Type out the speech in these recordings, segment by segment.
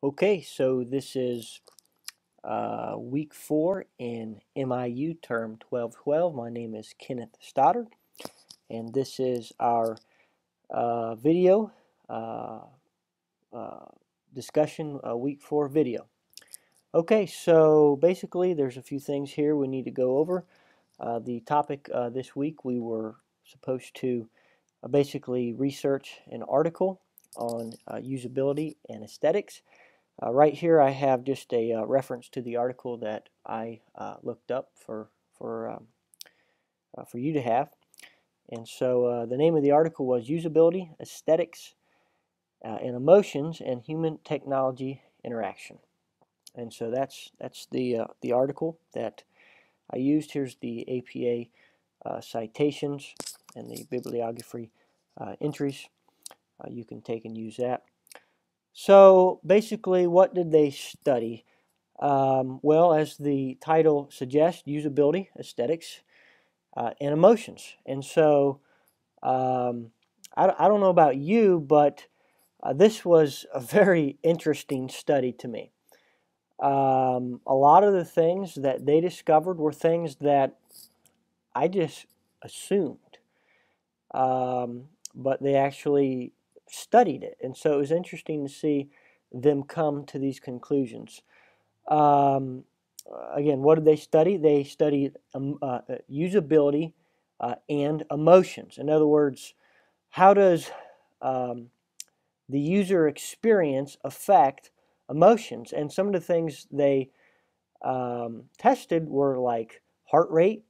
Okay, so this is week 4 in MIU term 1212. My name is Kenneth Stoddard, and this is our video uh, uh, discussion, week 4 video. Okay, so basically there's a few things here we need to go over. The topic this week, we were supposed to basically research an article on usability and aesthetics. Right here I have just a reference to the article that I looked up for you to have. And so the name of the article was Usability, Aesthetics, and Emotions and Human Technology Interaction. And so that's the article that I used. Here's the APA citations and the bibliography entries. You can take and use that. So basically, what did they study? Well, as the title suggests, usability, aesthetics, and emotions. And so I don't know about you, but this was a very interesting study to me. A lot of the things that they discovered were things that I just assumed, but they actually studied it. And so it was interesting to see them come to these conclusions. Um, Again, what did they study? They studied usability and emotions. In other words, how does um, the user experience affect emotions? And some of the things they tested were like heart rate,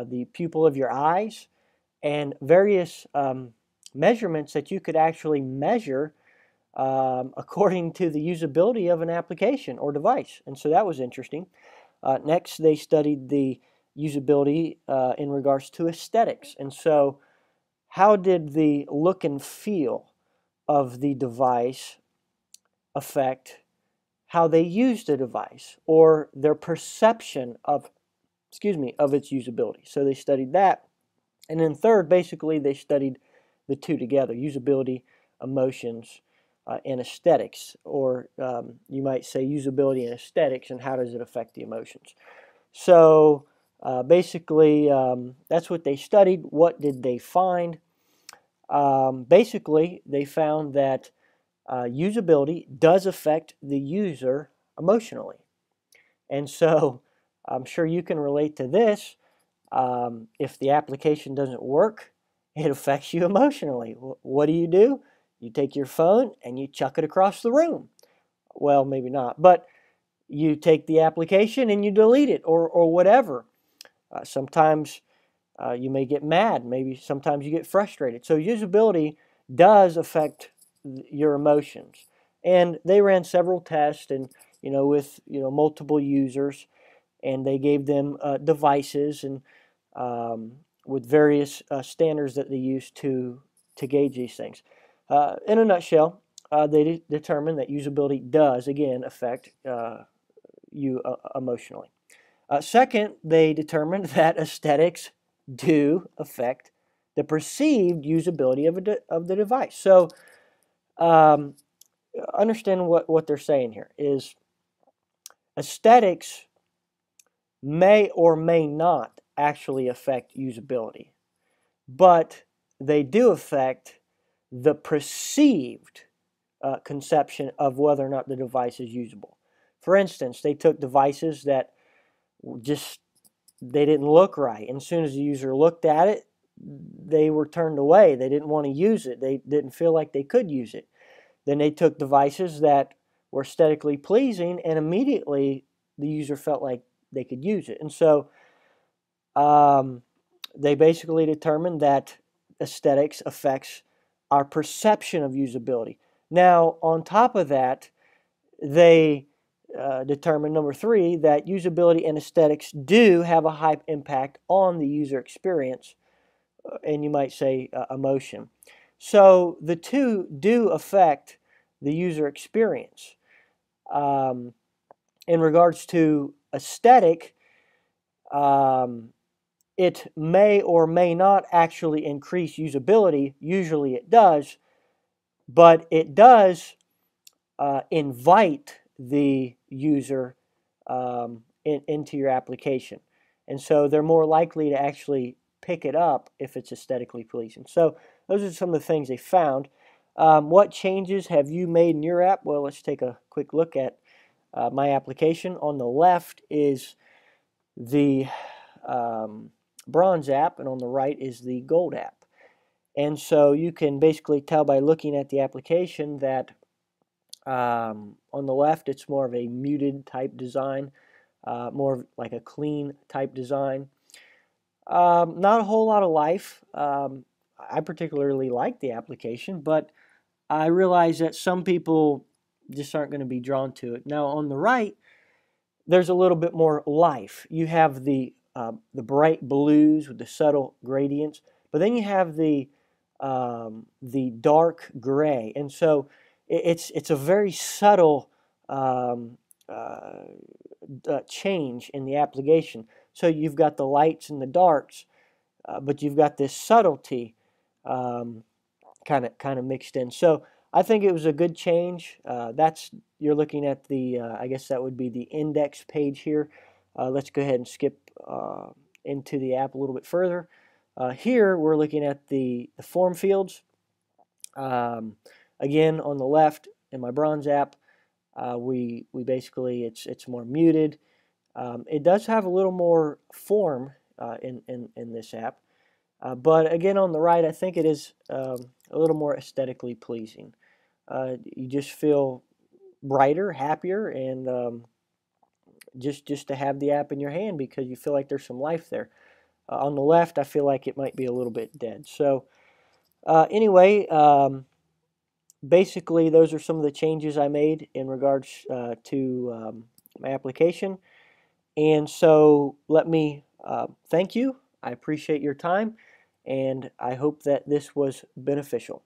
the pupil of your eyes, and various measurements that you could actually measure according to the usability of an application or device. And so that was interesting. Next, they studied the usability in regards to aesthetics. And so how did the look and feel of the device affect how they used the device or their perception of, of its usability? So they studied that. And then third, basically, they studied the two together, usability, emotions, and aesthetics, or you might say usability and aesthetics, and how does it affect the emotions? So basically, that's what they studied. What did they find? Basically, they found that usability does affect the user emotionally. And so I'm sure you can relate to this. If the application doesn't work, it affects you emotionally. What do? You take your phone and you chuck it across the room. Well, maybe not, but you take the application and you delete it or whatever. Sometimes you may get mad. Maybe sometimes you get frustrated. So usability does affect your emotions. And they ran several tests and with multiple users, and they gave them devices and with various standards that they use to gauge these things. In a nutshell, they determined that usability does again affect you emotionally. Second, they determined that aesthetics do affect the perceived usability of the device. So um, understand what they're saying here is aesthetics may or may not actually affect usability, but they do affect the perceived conception of whether or not the device is usable. For instance, they took devices that just they didn't look right, and as soon as the user looked at it, they were turned away. They didn't want to use it. They didn't feel like they could use it. Then they took devices that were aesthetically pleasing, and immediately the user felt like they could use it. And so they basically determined that aesthetics affects our perception of usability. Now, on top of that, they determined, number 3, that usability and aesthetics do have a high impact on the user experience, and you might say emotion. So the two do affect the user experience. In regards to aesthetic, it may or may not actually increase usability. Usually it does, but it does invite the user into your application. And so they're more likely to actually pick it up if it's aesthetically pleasing. So those are some of the things they found. What changes have you made in your app? Well, let's take a quick look at my application. On the left is the bronze app, and on the right is the gold app. And so you can basically tell by looking at the application that on the left it's more of a muted type design, more like a clean type design. Not a whole lot of life. I particularly like the application, but I realize that some people just aren't going to be drawn to it. Now on the right, there's a little bit more life. You have the bright blues with the subtle gradients, but then you have the dark gray, and so it's a very subtle change in the application. So you've got the lights and the darks, but you've got this subtlety kind of mixed in. So I think it was a good change. You're looking at the I guess that would be the index page here. Let's go ahead and skip into the app a little bit further. Here we're looking at the form fields. Again, on the left in my bronze app, we basically it's more muted. It does have a little more form in this app, but again on the right, I think it is a little more aesthetically pleasing. You just feel brighter, happier, and just to have the app in your hand because you feel like there's some life there. On the left, I feel like it might be a little bit dead. So anyway, basically those are some of the changes I made in regards to my application. And so let me thank you. I appreciate your time, and I hope that this was beneficial.